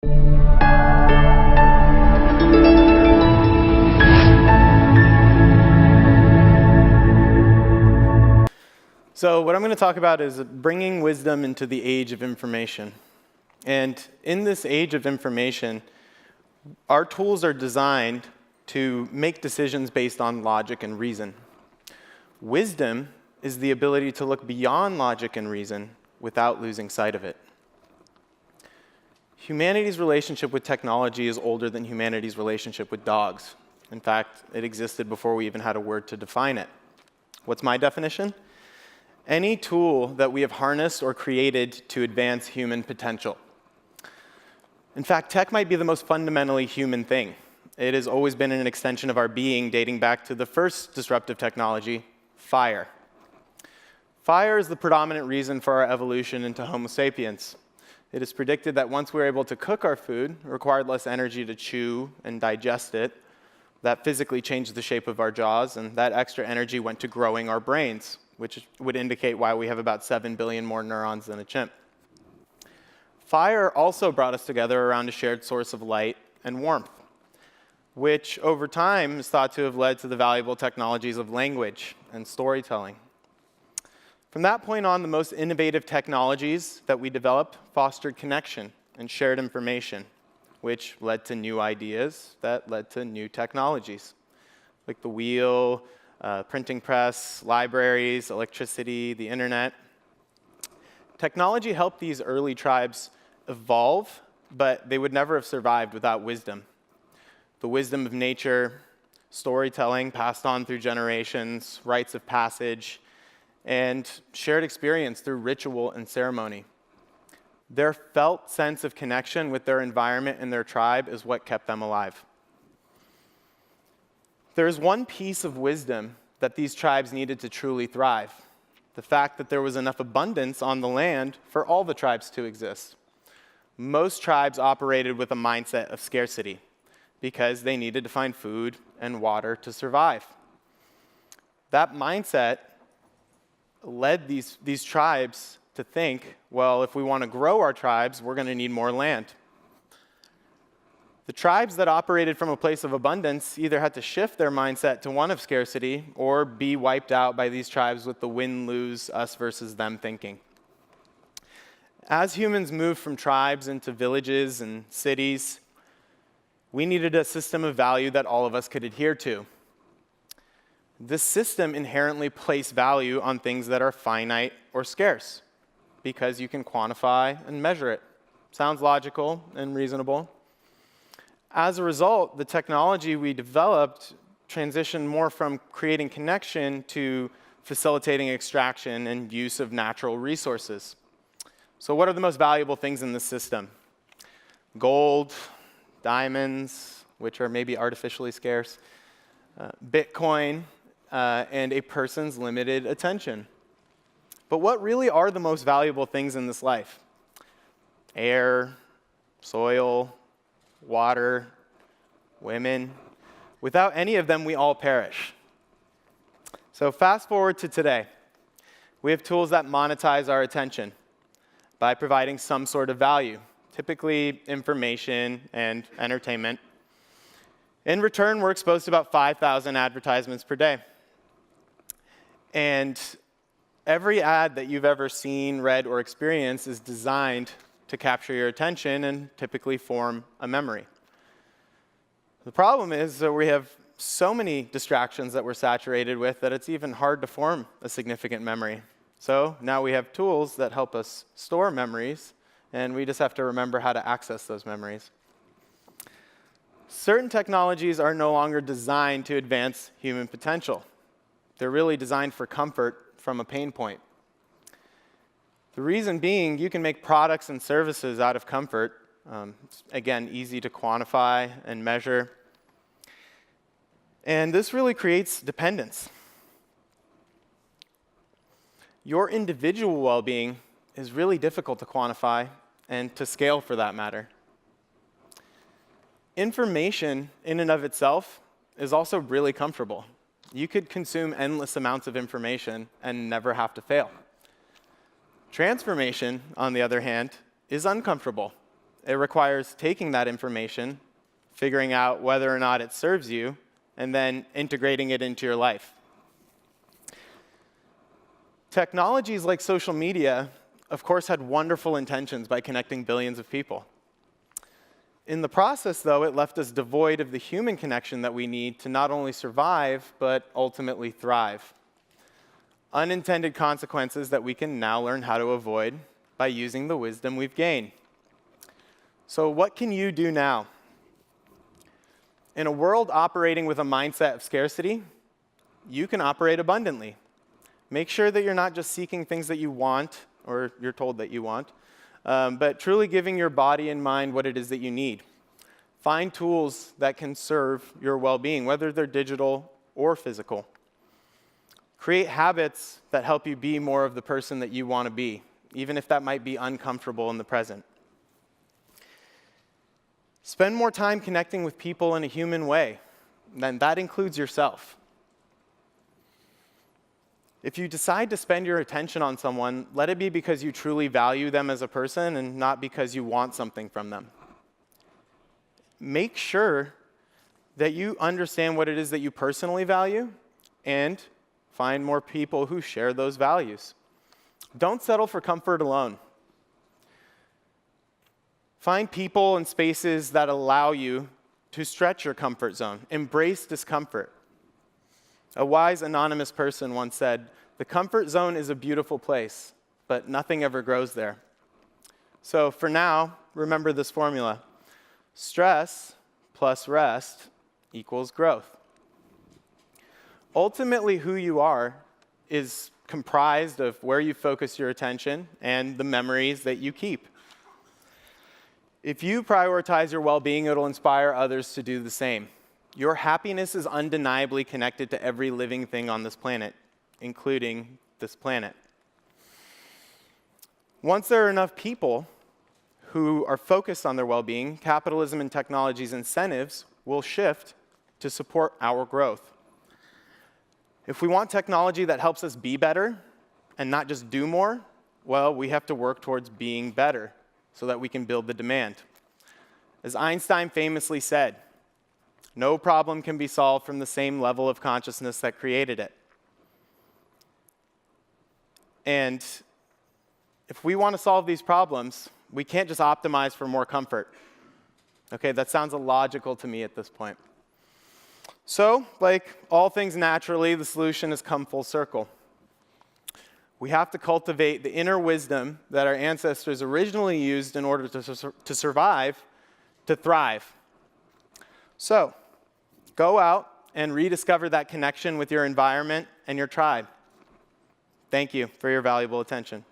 So what I'm going to talk about is bringing wisdom into the age of information. And in this age of information, our tools are designed to make decisions based on logic and reason. Wisdom is the ability to look beyond logic and reason without losing sight of it. Humanity's relationship with technology is older than humanity's relationship with dogs. In fact, it existed before we even had a word to define it. What's my definition? Any tool that we have harnessed or created to advance human potential. In fact, tech might be the most fundamentally human thing. It has always been an extension of our being, dating back to the first disruptive technology, fire. Fire is the predominant reason for our evolution into Homo sapiens. It is predicted that once we were able to cook our food, it required less energy to chew and digest it. That physically changed the shape of our jaws, and that extra energy went to growing our brains, which would indicate why we have about 7 billion more neurons than a chimp. Fire also brought us together around a shared source of light and warmth, which over time is thought to have led to the valuable technologies of language and storytelling. From that point on, the most innovative technologies that we developed fostered connection and shared information, which led to new ideas that led to new technologies, like the wheel, printing press, libraries, electricity, the internet. Technology helped these early tribes evolve, but they would never have survived without wisdom. The wisdom of nature, storytelling passed on through generations, rites of passage, and shared experience through ritual and ceremony. Their felt sense of connection with their environment and their tribe is what kept them alive. There's one piece of wisdom that these tribes needed to truly thrive: the fact that there was enough abundance on the land for all the tribes to exist. Most tribes operated with a mindset of scarcity because they needed to find food and water to survive. That mindset led these tribes to think, well, if we want to grow our tribes, we're going to need more land. The tribes that operated from a place of abundance either had to shift their mindset to one of scarcity or be wiped out by these tribes with the win-lose, us versus them thinking. As humans moved from tribes into villages and cities, we needed a system of value that all of us could adhere to. This system inherently placed value on things that are finite or scarce because you can quantify and measure it. Sounds logical and reasonable. As a result, the technology we developed transitioned more from creating connection to facilitating extraction and use of natural resources. So what are the most valuable things in this system? Gold, diamonds, which are maybe artificially scarce, Bitcoin, and a person's limited attention. But what really are the most valuable things in this life? Air, soil, water, women. Without any of them, we all perish. So fast forward to today. We have tools that monetize our attention by providing some sort of value, typically information and entertainment. In return, we're exposed to about 5,000 advertisements per day. And every ad that you've ever seen, read, or experienced is designed to capture your attention and typically form a memory. The problem is that we have so many distractions that we're saturated with that it's even hard to form a significant memory. So now we have tools that help us store memories, and we just have to remember how to access those memories. Certain technologies are no longer designed to advance human potential. They're really designed for comfort from a pain point. The reason being, you can make products and services out of comfort. It's, again, easy to quantify and measure. And this really creates dependence. Your individual well-being is really difficult to quantify and to scale for that matter. Information in and of itself is also really comfortable. You could consume endless amounts of information and never have to fail. Transformation, on the other hand, is uncomfortable It requires taking that information, figuring out whether or not it serves you, and then integrating it into your life. Technologies like social media, of course, had wonderful intentions by connecting billions of people. In the process, though, it left us devoid of the human connection that we need to not only survive, but ultimately thrive. Unintended consequences that we can now learn how to avoid by using the wisdom we've gained. So what can you do now? In a world operating with a mindset of scarcity, you can operate abundantly. Make sure that you're not just seeking things that you want, or you're told that you want, but truly giving your body and mind what it is that you need. Find tools that can serve your well-being, whether they're digital or physical. Create habits that help you be more of the person that you want to be, even if that might be uncomfortable in the present. Spend more time connecting with people in a human way, and that includes yourself. If you decide to spend your attention on someone, let it be because you truly value them as a person and not because you want something from them. Make sure that you understand what it is that you personally value and find more people who share those values. Don't settle for comfort alone. Find people and spaces that allow you to stretch your comfort zone. Embrace discomfort. A wise anonymous person once said, "The comfort zone is a beautiful place, but nothing ever grows there." So for now, remember this formula. Stress plus rest equals growth. Ultimately, who you are is comprised of where you focus your attention and the memories that you keep. If you prioritize your well-being, it'll inspire others to do the same. Your happiness is undeniably connected to every living thing on this planet, including this planet. Once there are enough people who are focused on their well-being, capitalism and technology's incentives will shift to support our growth. If we want technology that helps us be better and not just do more, well, we have to work towards being better so that we can build the demand. As Einstein famously said, no problem can be solved from the same level of consciousness that created it. And if we want to solve these problems, we can't just optimize for more comfort. Okay, that sounds illogical to me at this point. So, like all things naturally, the solution has come full circle. We have to cultivate the inner wisdom that our ancestors originally used in order to survive, to thrive. So, go out and rediscover that connection with your environment and your tribe. Thank you for your valuable attention.